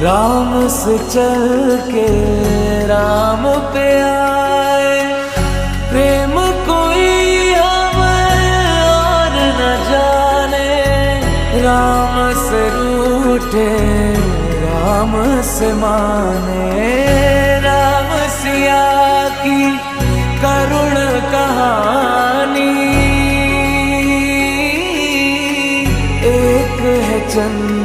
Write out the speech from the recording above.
राम से चल के राम पे आए, प्रेम कोई हमें और न जाने। राम से रूठे राम से माने, राम सिया की करुण कहानी। एक है चंद